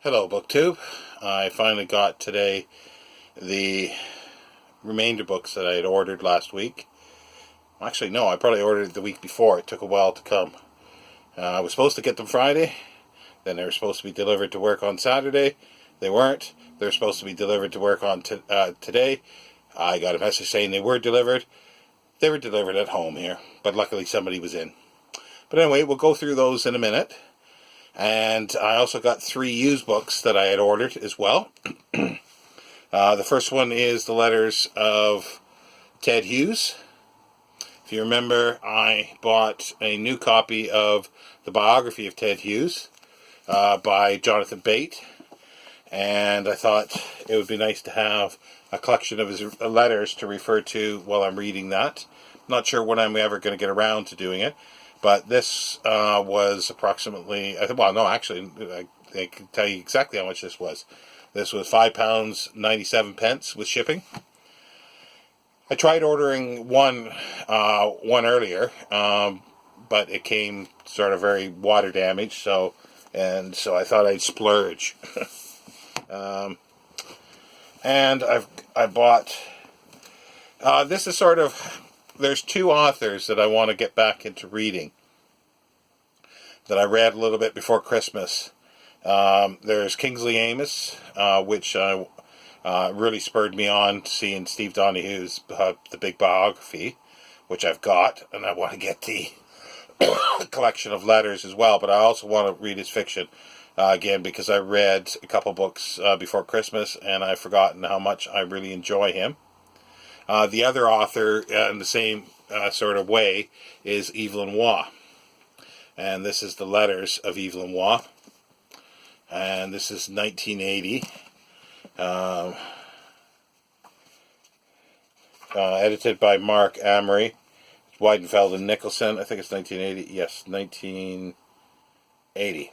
Hello, BookTube. I finally got today the remainder books that I had ordered last week. Actually, no, I probably ordered it the week before. It took a while to come. I was supposed to get them Friday. Then they were supposed to be delivered to work on Saturday. They weren't. They were supposed to be delivered to work on today. I got a message saying they were delivered. They were delivered at home here, but luckily somebody was in. But anyway, we'll go through those in a minute. And I also got 3 used books that I had ordered as well. The first one is the letters of Ted Hughes. If you remember, I bought a new copy of the biography of Ted Hughes by Jonathan Bate. And I thought it would be nice to have a collection of his letters to refer to while I'm reading that. Not sure when I'm ever going to get around to doing it. But this was approximately, well, no, actually, I can tell you exactly how much this was. This was £5.97 with shipping. I tried ordering one earlier, but it came sort of very water damaged, so I thought I'd splurge. And I bought, this is sort of, there's 2 authors that I want to get back into reading that I read a little bit before Christmas. There's Kingsley Amis, which really spurred me on seeing Steve Donahue's The Big Biography, which I've got, and I want to get the collection of letters as well, but I also want to read his fiction again, because I read a couple books before Christmas, and I've forgotten how much I really enjoy him. The other author, in the same sort of way, is Evelyn Waugh. And this is the letters of Evelyn Waugh. And this is 1980. Edited by Mark Amory. Weidenfeld and Nicholson. I think it's 1980. Yes, 1980.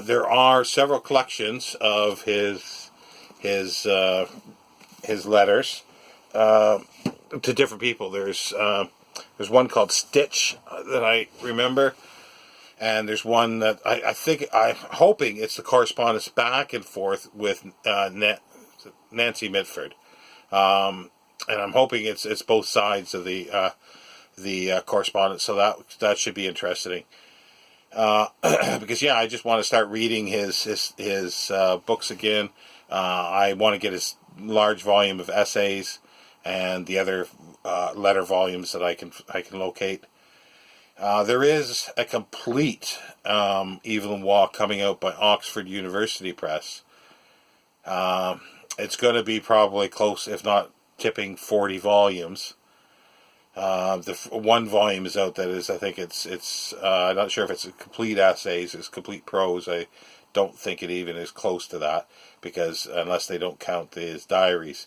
There are several collections of his letters to different people. There's one called Stitch that I remember, and there's one that I'm hoping it's the correspondence back and forth with Nancy Mitford, and I'm hoping it's both sides of the correspondence. So that should be interesting. Because I just want to start reading his books again. I want to get his large volume of essays and the other letter volumes that I can locate. There is a complete Evelyn Waugh coming out by Oxford University Press. It's going to be probably close, if not tipping 40 volumes. The one volume is out that is, I think it's I'm not sure if it's a complete essays, it's complete prose. I don't think it even is close to that, because unless they don't count his diaries.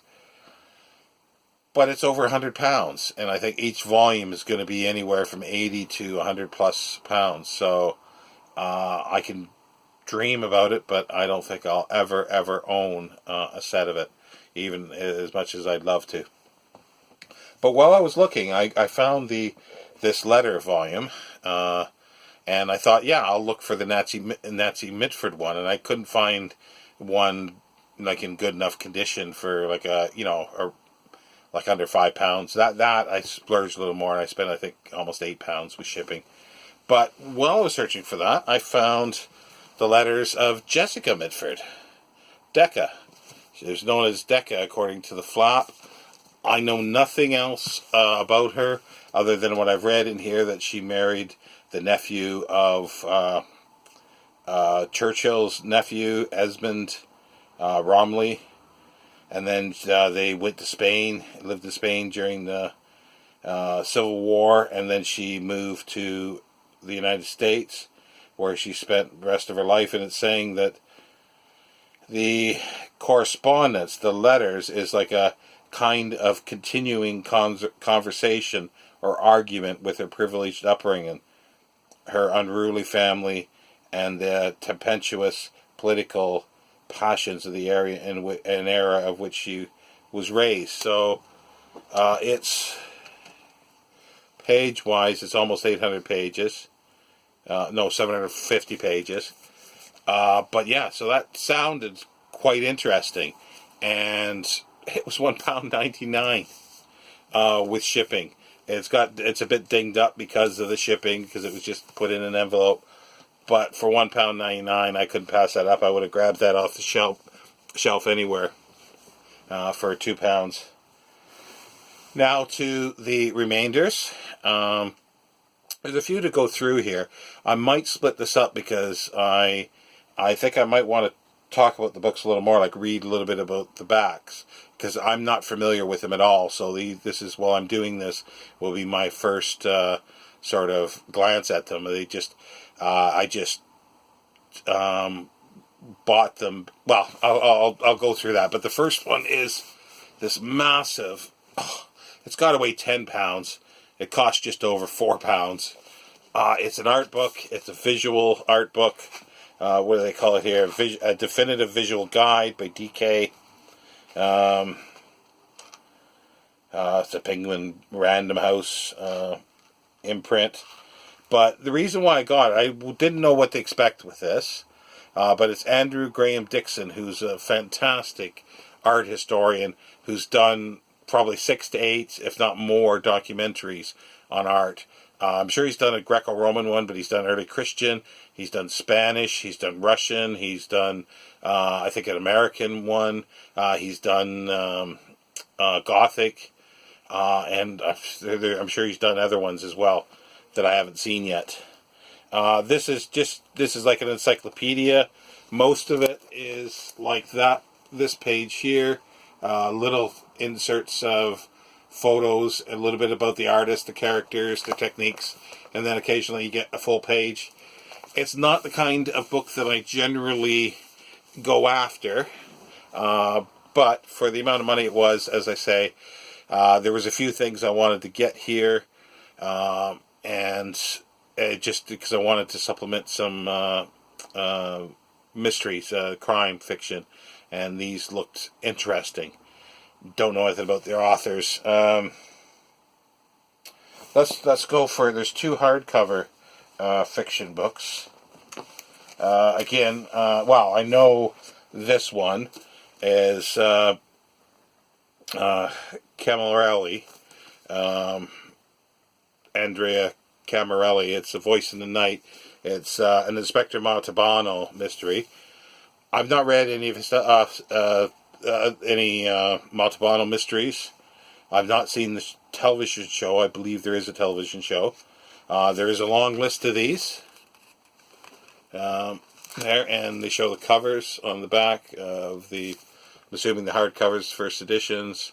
But it's over £100, and I think each volume is going to be anywhere from 80 to 100 plus pounds. So I can dream about it, but I don't think I'll ever own a set of it, even as much as I'd love to. But while I was looking, I found this letter volume, and I thought, I'll look for the Nancy Mitford one, and I couldn't find one like in good enough condition for like like under £5. That I splurged a little more, and I spent, I think, almost £8 with shipping. But while I was searching for that, I found the letters of Jessica Mitford, Decca. She was known as Decca according to the flap. I know nothing else about her other than what I've read in here, that she married the nephew of Churchill's nephew, Esmond Romilly. And then they went to Spain, lived in Spain during the Civil War, and then she moved to the United States, where she spent the rest of her life. And it's saying that the correspondence, the letters, is like a kind of continuing conversation or argument with her privileged upbringing, her unruly family, and the tempestuous political passions of the area and an era of which she was raised. So it's page-wise, it's almost 800 pages. No, 750 pages. But yeah, so that sounded quite interesting, and it was £1.99 with shipping. It's a bit dinged up because of the shipping, because it was just put in an envelope. But for £1.99, I couldn't pass that up. I would have grabbed that off the shelf anywhere for £2. Now to the remainders. There's a few to go through here. I might split this up because I think I might want to talk about the books a little more, like read a little bit about the backs, because I'm not familiar with them at all. So this is, while I'm doing this, will be my first sort of glance at them. I just bought them. Well, I'll go through that. But the first one is this massive. It's got to weigh 10 pounds. It costs just over £4. It's an art book. It's a visual art book. What do they call it here? A definitive visual guide by DK. It's a Penguin Random House imprint. But the reason why I got it, I didn't know what to expect with this. But it's Andrew Graham Dixon, who's a fantastic art historian who's done probably 6 to 8, if not more, documentaries on art. I'm sure he's done a Greco-Roman one, but he's done early Christian, he's done Spanish, he's done Russian, he's done, I think, an American one, he's done Gothic, and I'm sure he's done other ones as well that I haven't seen yet. This is like an encyclopedia. Most of it is like that. This page here, little inserts of photos, a little bit about the artist, the characters, the techniques, and then occasionally you get a full page. It's not the kind of book that I generally go after, but for the amount of money it was, as I say, there was a few things I wanted to get here, and just because I wanted to supplement some mysteries, crime fiction, and these looked interesting. Don't know anything about the authors. Let's go for, there's 2 hardcover fiction books. Again, well, I know this one is Camarelli, Andrea Camarelli. It's A Voice in the Night. It's an Inspector Montalbano mystery. I've not read any of his Montalbano mysteries. I've not seen the television show. I believe there is a television show. There is a long list of these there, and they show the covers on the back of the, I'm assuming the hardcovers, first editions.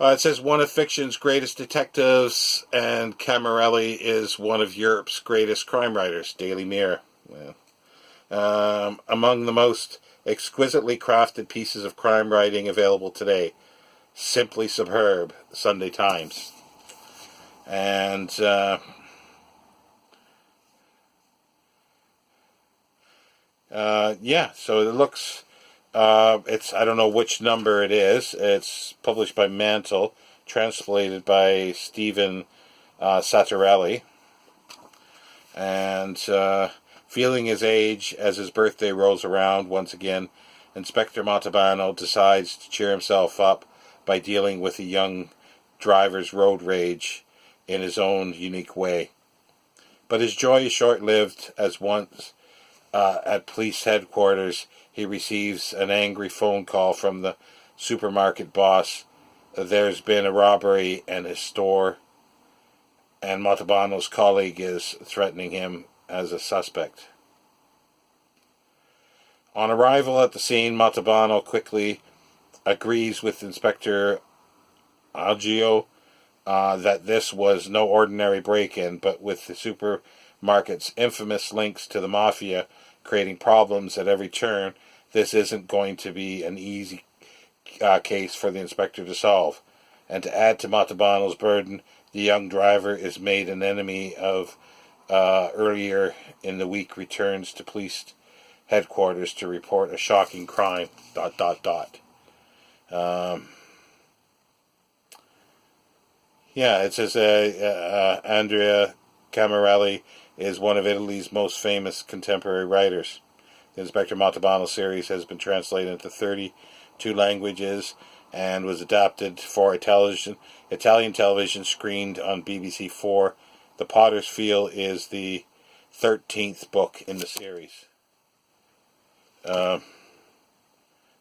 It says one of fiction's greatest detectives, and Camarelli is one of Europe's greatest crime writers. Daily Mirror. Among the most exquisitely crafted pieces of crime writing available today. Simply superb. Sunday Times. And yeah, so it looks, it's, I don't know which number it is. It's published by Mantle, translated by Stephen Sattarelli. And feeling his age as his birthday rolls around once again, Inspector Montalbano decides to cheer himself up by dealing with a young driver's road rage in his own unique way. But his joy is short-lived, as once at police headquarters he receives an angry phone call from the supermarket boss. There's been a robbery in his store, and Montalbano's colleague is threatening him as a suspect. On arrival at the scene, Montalbano quickly agrees with Inspector Algio that this was no ordinary break-in, but with the supermarket's infamous links to the mafia creating problems at every turn, this isn't going to be an easy case for the inspector to solve. And to add to Montalbano's burden, the young driver is made an enemy of earlier in the week returns to police headquarters to report a shocking crime, ... Yeah, it says Andrea Camarelli is one of Italy's most famous contemporary writers. The Inspector Montalbano series has been translated into 32 languages and was adapted for Italian television, screened on BBC4. The Potter's Field is the 13th book in the series. This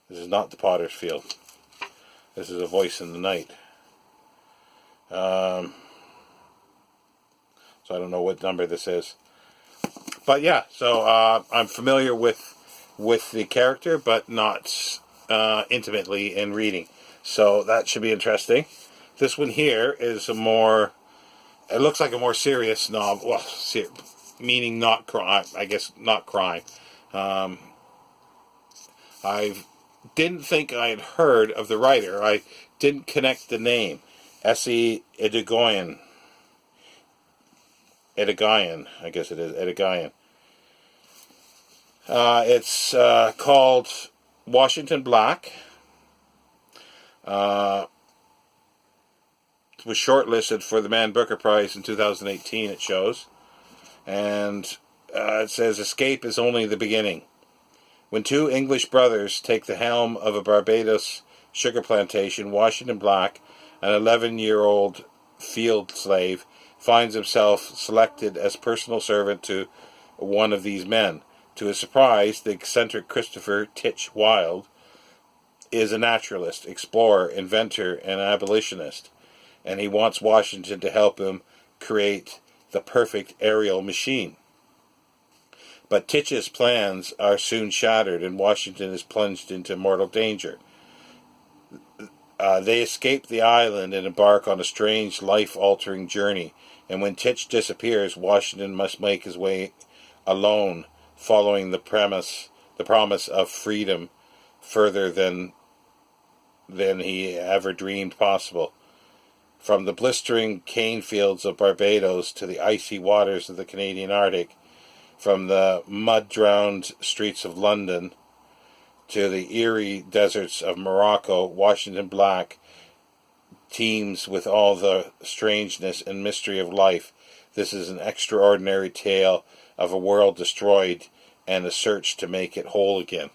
is not The Potter's Field. This is A Voice in the Night. So I don't know what number this is. But yeah, so I'm familiar with the character, but not intimately in reading. So that should be interesting. This one here is a more... It looks like a more serious novel. Well, meaning not crime. I guess not crime. I didn't think I had heard of the writer. I didn't connect the name. Essie Edigoyen. Edigoyen, I guess it is. Edigoyen. It's called Washington Black. It was shortlisted for the Man Booker Prize in 2018, it shows. And it says, escape is only the beginning. When two English brothers take the helm of a Barbados sugar plantation, Washington Black, an 11-year-old field slave, finds himself selected as personal servant to one of these men. To his surprise, the eccentric Christopher Titch Wilde is a naturalist, explorer, inventor, and abolitionist, and he wants Washington to help him create the perfect aerial machine. But Titch's plans are soon shattered, and Washington is plunged into mortal danger. They escape the island and embark on a strange, life-altering journey. And when Titch disappears, Washington must make his way alone, following the promise of freedom further than he ever dreamed possible. From the blistering cane fields of Barbados to the icy waters of the Canadian Arctic, from the mud-drowned streets of London to the eerie deserts of Morocco, Washington Black teems with all the strangeness and mystery of life. This is an extraordinary tale of a world destroyed and a search to make it whole again.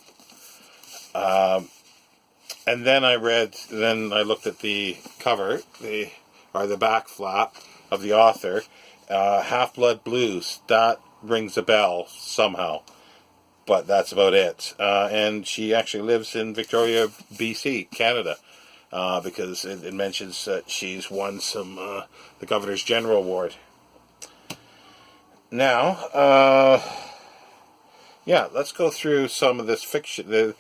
And then I looked at the cover, the back flap of the author, Half-Blood Blues. That rings a bell somehow, but that's about it. And she actually lives in Victoria, BC, Canada, because it mentions that she's won the Governor's General Award. Now, let's go through some of this fiction.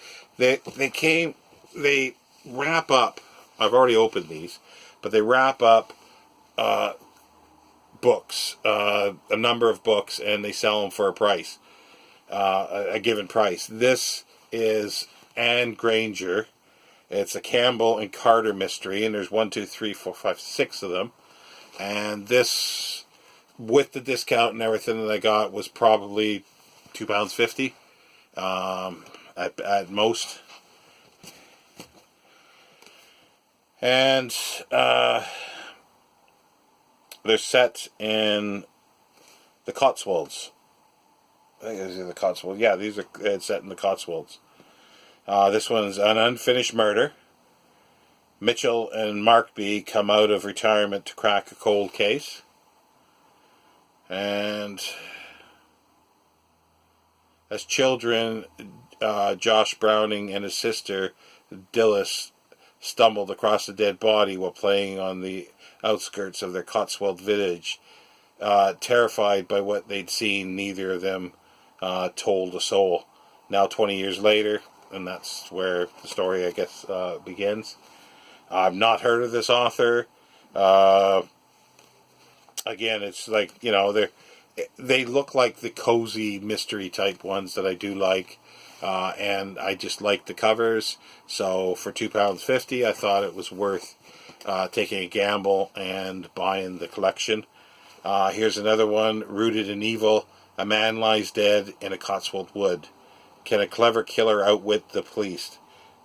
They wrap up. I've already opened these, but they wrap up books, a number of books, and they sell them for a price, a given price. This is Anne Granger. It's a Campbell and Carter mystery, and there's 1, 2, 3, 4, 5, 6 of them. And this, with the discount and everything that I got, was probably £2.50 at most. And they're set in the Cotswolds. I think these are the Cotswolds. Yeah, these are set in the Cotswolds. This one's An Unfinished Murder. Mitchell and Markby come out of retirement to crack a cold case. And as children, Josh Browning and his sister, Dilys, stumbled across a dead body while playing on the outskirts of their Cotswold village. Terrified by what they'd seen, neither of them told a soul. Now 20 years later, and that's where the story, I guess, begins. I've not heard of this author. Again, it's like, they look like the cozy mystery type ones that I do like. And I just like the covers. So for £2.50, I thought it was worth taking a gamble and buying the collection. Here's another one, Rooted in Evil. A man lies dead in a Cotswold wood. Can a clever killer outwit the police?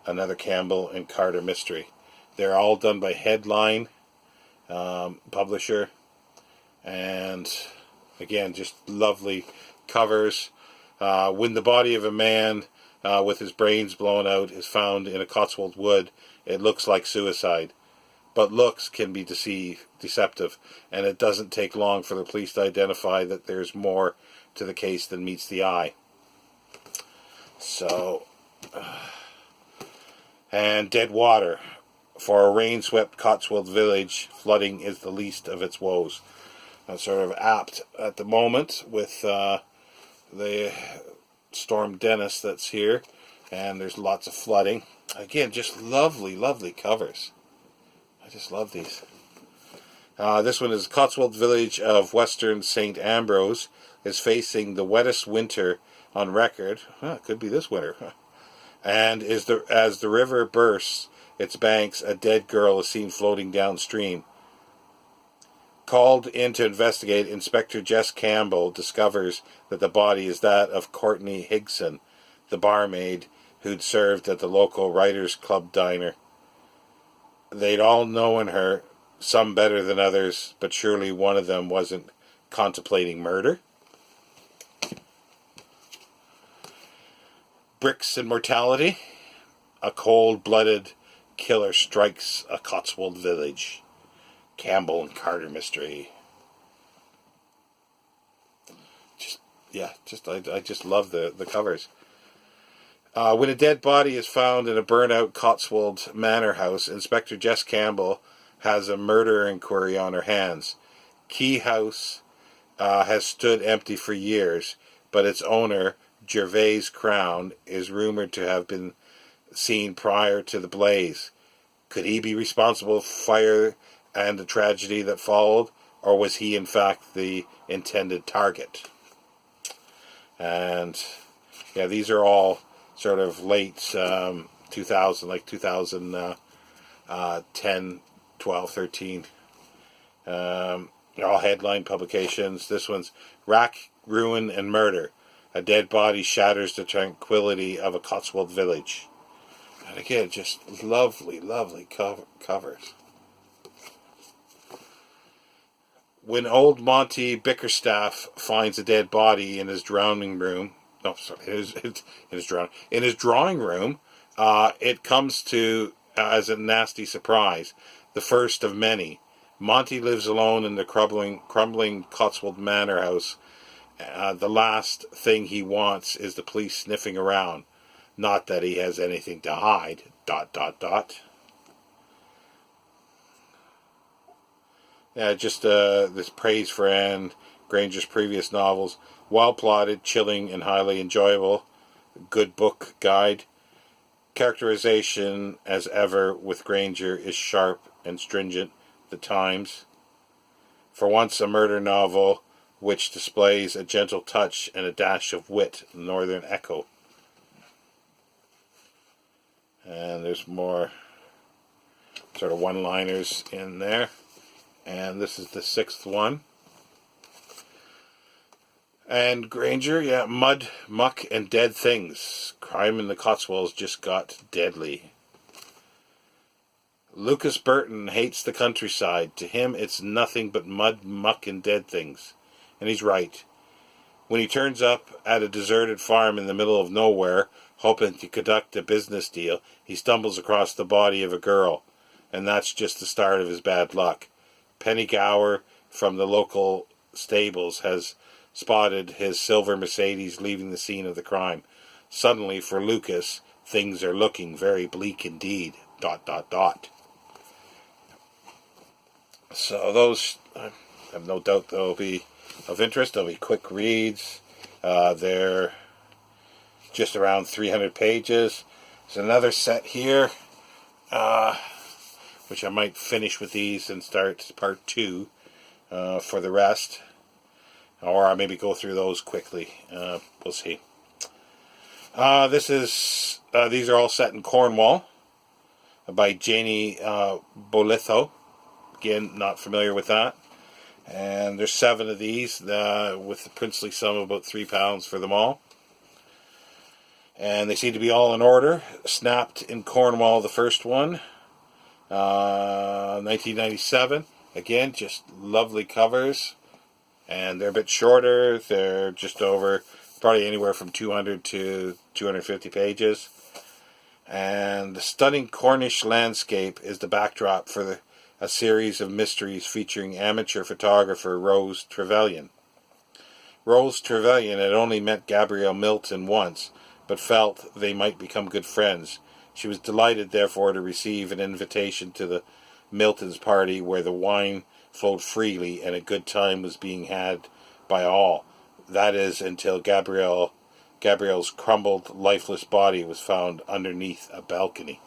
Another Campbell and Carter mystery. They're all done by Headline, publisher. And Again, just lovely covers. When the body of a man with his brains blown out is found in a Cotswold wood, it looks like suicide. But looks can be deceptive, and it doesn't take long for the police to identify that there's more to the case than meets the eye. So, and dead water. For a rain-swept Cotswold village, flooding is the least of its woes. That's sort of apt at the moment with the storm Dennis that's here, and there's lots of flooding. Again, just lovely, lovely covers. I just love these. This one is Cotswold village of Western St. Ambrose is facing the wettest winter on record. It could be this winter. And as the river bursts its banks, a dead girl is seen floating downstream. Called in to investigate, Inspector Jess Campbell discovers that the body is that of Courtney Higson, the barmaid who'd served at the local Writers' Club diner. They'd all known her, some better than others, but surely one of them wasn't contemplating murder. Bricks and Mortality. A cold-blooded killer strikes a Cotswold village. Campbell and Carter mystery. I just love the covers. When a dead body is found in a burnt-out Cotswold manor house, Inspector Jess Campbell has a murder inquiry on her hands. Key House has stood empty for years, but its owner, Gervais Crown, is rumored to have been seen prior to the blaze. Could he be responsible for fire and the tragedy that followed, or was he in fact the intended target? And yeah, these are all sort of late 2000, like 2010, 12, 13. All headline publications. This one's Rack, Ruin, and Murder. A dead body shatters the tranquility of a Cotswold village. And again, just lovely, lovely covers. When old Monty Bickerstaff finds a dead body in his drawing room, it comes to as a nasty surprise, the first of many. Monty lives alone in the crumbling Cotswold manor house. The last thing he wants is the police sniffing around. Not that he has anything to hide. ... Yeah, just this praise for Anne Granger's previous novels. Well plotted, chilling, and highly enjoyable. Good book guide. Characterization, as ever, with Granger is sharp and stringent. The Times. For once, a murder novel which displays a gentle touch and a dash of wit. Northern Echo. And there's more sort of one-liners in there. And this is the 6th one. And Granger, yeah, Mud, Muck, and Dead Things. Crime in the Cotswolds just got deadly. Lucas Burton hates the countryside. To him, it's nothing but mud, muck, and dead things. And he's right. When he turns up at a deserted farm in the middle of nowhere, hoping to conduct a business deal, he stumbles across the body of a girl. And that's just the start of his bad luck. Penny Gower from the local stables has spotted his silver Mercedes leaving the scene of the crime. Suddenly, for Lucas, things are looking very bleak indeed. ... So those, I have no doubt they'll be of interest. They'll be quick reads. They're just around 300 pages. There's another set here, which I might finish with these and start part 2 for the rest. Or I'll maybe go through those quickly. We'll see. These are all set in Cornwall by Janie Bolitho. Again, not familiar with that. And there's 7 of these with the princely sum of about £3 for them all. And they seem to be all in order. Snapped in Cornwall, the first one. 1997. Again, just lovely covers. And they're a bit shorter. They're just over, probably anywhere from 200 to 250 pages. And the stunning Cornish landscape is the backdrop for a series of mysteries featuring amateur photographer Rose Trevelyan. Rose Trevelyan had only met Gabrielle Milton once, but felt they might become good friends. She was delighted, therefore, to receive an invitation to the Milton's party, where the wine flowed freely and a good time was being had by all. That is, until Gabrielle's crumbled, lifeless body was found underneath a balcony.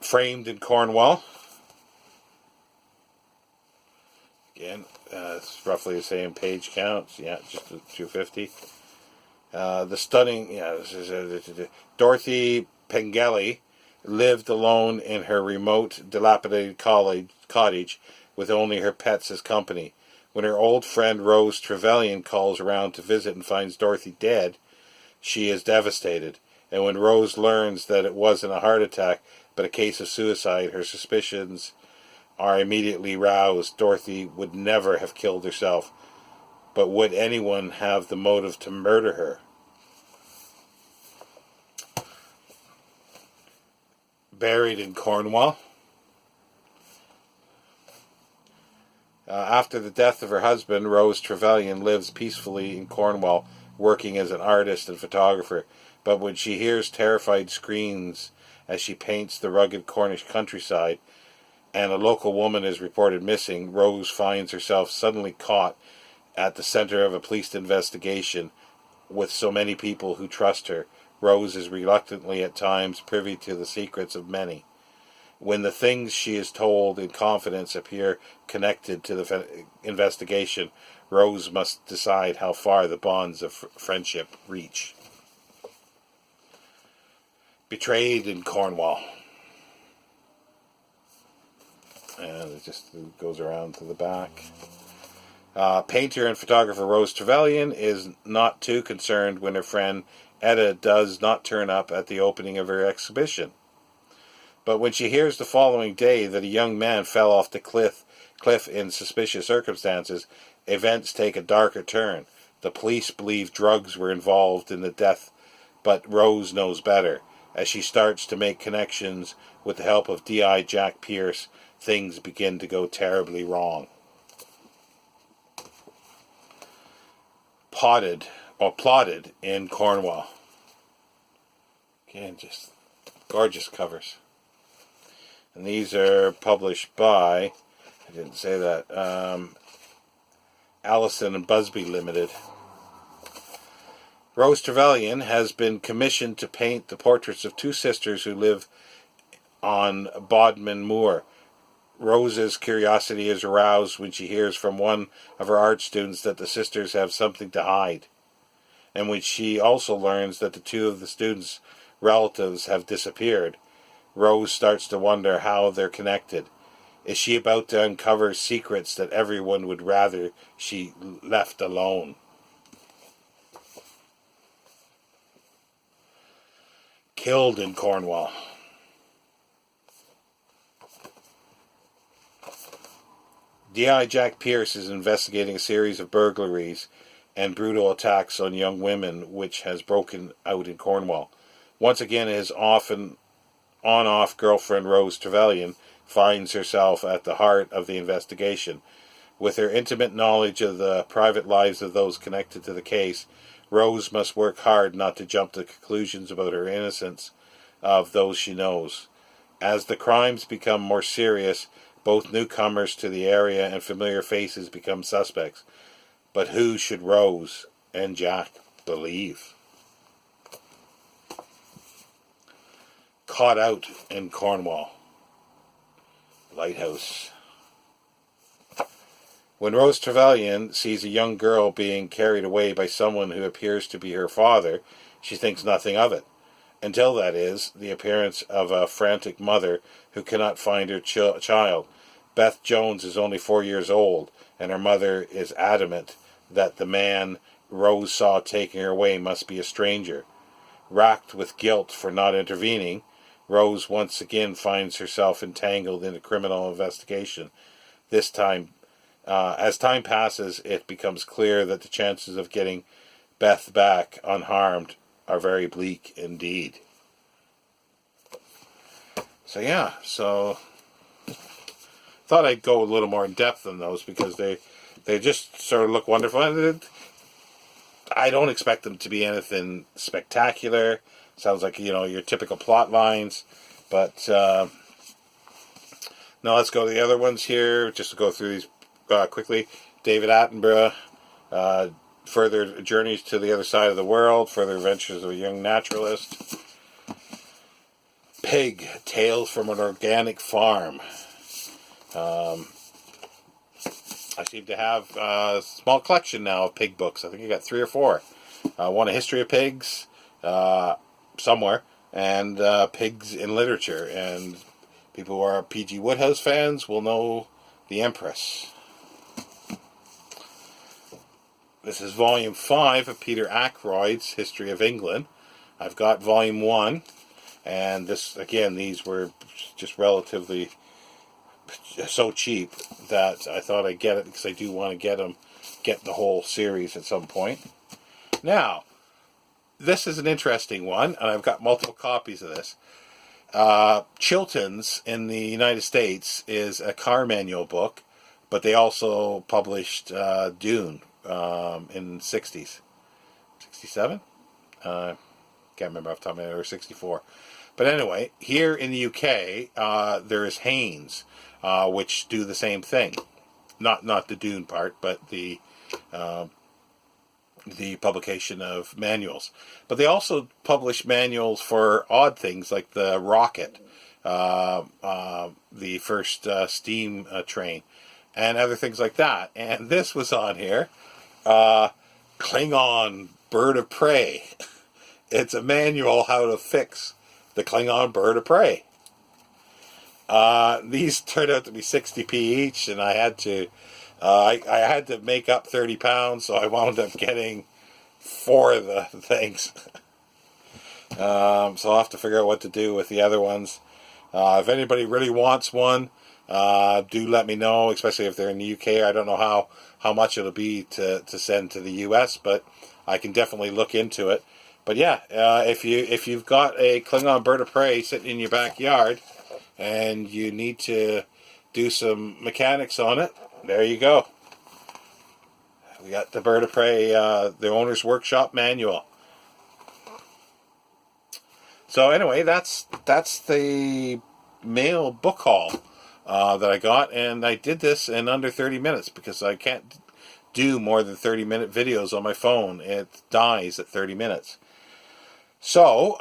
Framed in Cornwall. Again, it's roughly the same page count. Yeah, just 250. The stunning, Dorothy Pengelly lived alone in her remote, dilapidated cottage with only her pets as company. When her old friend Rose Trevelyan calls around to visit and finds Dorothy dead, she is devastated. And when Rose learns that it wasn't a heart attack, but a case of suicide, her suspicions are immediately roused. Dorothy would never have killed herself, but would anyone have the motive to murder her? Buried in Cornwall. After the death of her husband, Rose Trevelyan lives peacefully in Cornwall, working as an artist and photographer. But when she hears terrified screams as she paints the rugged Cornish countryside, and a local woman is reported missing, Rose finds herself suddenly caught at the center of a police investigation with so many people who trust her. Rose is reluctantly at times privy to the secrets of many. When the things she is told in confidence appear connected to the investigation, Rose must decide how far the bonds of friendship reach. Betrayed in Cornwall. And it just goes around to the back. Painter and photographer Rose Trevelyan is not too concerned when her friend Etta does not turn up at the opening of her exhibition. But when she hears the following day that a young man fell off the cliff in suspicious circumstances, events take a darker turn. The police believe drugs were involved in the death, but Rose knows better. As she starts to make connections with the help of D.I. Jack Pierce, things begin to go terribly wrong. Plotted in Cornwall. Again, just gorgeous covers. And these are published by, I didn't say that, Allison and Busby Limited. Rose Trevelyan has been commissioned to paint the portraits of two sisters who live on Bodmin Moor. Rose's curiosity is aroused when she hears from one of her art students that the sisters have something to hide, and when she also learns that the two of the students' relatives have disappeared. Rose starts to wonder how they're connected. Is she about to uncover secrets that everyone would rather she left alone? Killed in Cornwall. D.I. Jack Pierce is investigating a series of burglaries and brutal attacks on young women which has broken out in Cornwall. Once again, his on-off girlfriend Rose Trevelyan finds herself at the heart of the investigation. With her intimate knowledge of the private lives of those connected to the case, Rose must work hard not to jump to conclusions about her innocence of those she knows. As the crimes become more serious, both newcomers to the area and familiar faces become suspects. But who should Rose and Jack believe? Caught out in Cornwall. Lighthouse. When Rose Trevelyan sees a young girl being carried away by someone who appears to be her father, she thinks nothing of it. Until, that is, the appearance of a frantic mother who cannot find her child. Beth Jones is only 4 years old, and her mother is adamant that the man Rose saw taking her away must be a stranger. Racked with guilt for not intervening, Rose once again finds herself entangled in a criminal investigation. This time, as time passes, it becomes clear that the chances of getting Beth back unharmed are very bleak indeed. So yeah, thought I'd go a little more in depth on those because they just sort of look wonderful. And I don't expect them to be anything spectacular. Sounds like, your typical plot lines. But now let's go to the other ones here, just to go through these quickly. David Attenborough, Further Journeys to the Other Side of the World, Further Adventures of a Young Naturalist. Pig, Tales from an Organic Farm. I seem to have a small collection now of pig books. I think I got 3 or 4. One, A History of Pigs, somewhere, and Pigs in Literature. And people who are P.G. Wodehouse fans will know The Empress. This is Volume 5 of Peter Ackroyd's History of England. I've got Volume 1, and this, again, these were just relatively so cheap that I thought I'd get it because I do want to get the whole series at some point. Now, this is an interesting one, and I've got multiple copies of this. Chilton's in the United States is a car manual book, but they also published Dune in the 60s. 67? Can't remember off the top of my head, or 64. But anyway, here in the UK, there is Haynes, which do the same thing. Not the Dune part, but the publication of manuals. But they also publish manuals for odd things like the rocket, the first steam train, and other things like that. And this was on here, Klingon Bird of Prey. It's a manual how to fix the Klingon Bird of Prey. These turned out to be 60p each, and I had to make up 30 pounds, so I wound up getting 4 of the things. So I'll have to figure out what to do with the other ones. If anybody really wants one, do let me know, especially if they're in the UK. I don't know how much it'll be to send to the US, but I can definitely look into it. But yeah, if you've got a Klingon Bird of Prey sitting in your backyard and you need to do some mechanics on it, there you go. We got the Bird of Prey, the Owner's Workshop Manual. So anyway, that's the mail book haul that I got, and I did this in under 30 minutes because I can't do more than 30-minute videos on my phone. It dies at 30 minutes. So,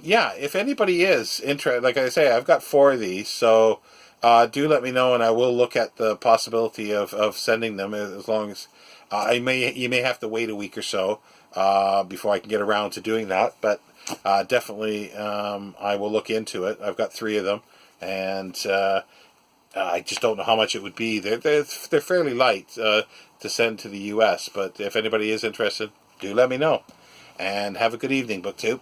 yeah, if anybody is interested, like I say, I've got 4 of these, so do let me know, and I will look at the possibility of sending them, as long as you may have to wait a week or so before I can get around to doing that, but definitely I will look into it. I've got 3 of them, and I just don't know how much it would be. They're fairly light to send to the US, but if anybody is interested, do let me know. And have a good evening, BookTube.